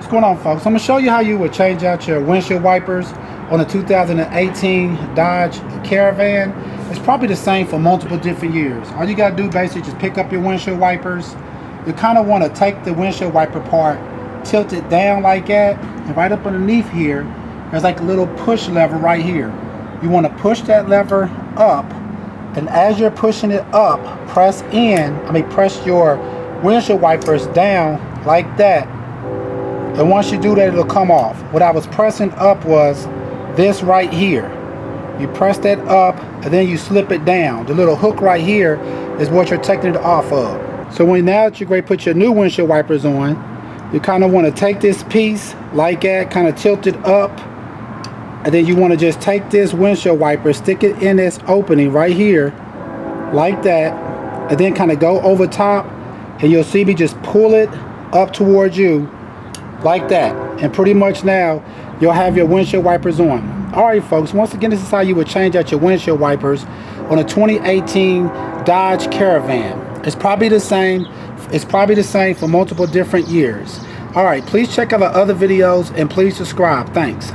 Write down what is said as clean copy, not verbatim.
What's going on, folks? I'm going to show you how you would change out your windshield wipers on a 2018 Dodge Caravan. It's probably the same for multiple different years. All you got to do basically just pick up your windshield wipers. You kind of want to take the windshield wiper part, tilt it down like that, and right up underneath here there's like a little push lever right here. You want to push that lever up, and as you're pushing it up, press your windshield wipers down like that. And once you do that, it'll come off. What I was pressing up was this right here. You press that up and then you slip it down. The little hook right here is what you're taking it off of. So now that you're ready to put your new windshield wipers on, you kind of want to take this piece like that, kind of tilt it up, and then you want to just take this windshield wiper, stick it in this opening right here like that, and then kind of go over top, and you'll see me just pull it up towards you like that, and pretty much now you'll have your windshield wipers on. Alright folks, once again, this is how you would change out your windshield wipers on a 2018 Dodge Caravan. It's probably the same for multiple different years. Alright, please check out our other videos and please subscribe. Thanks.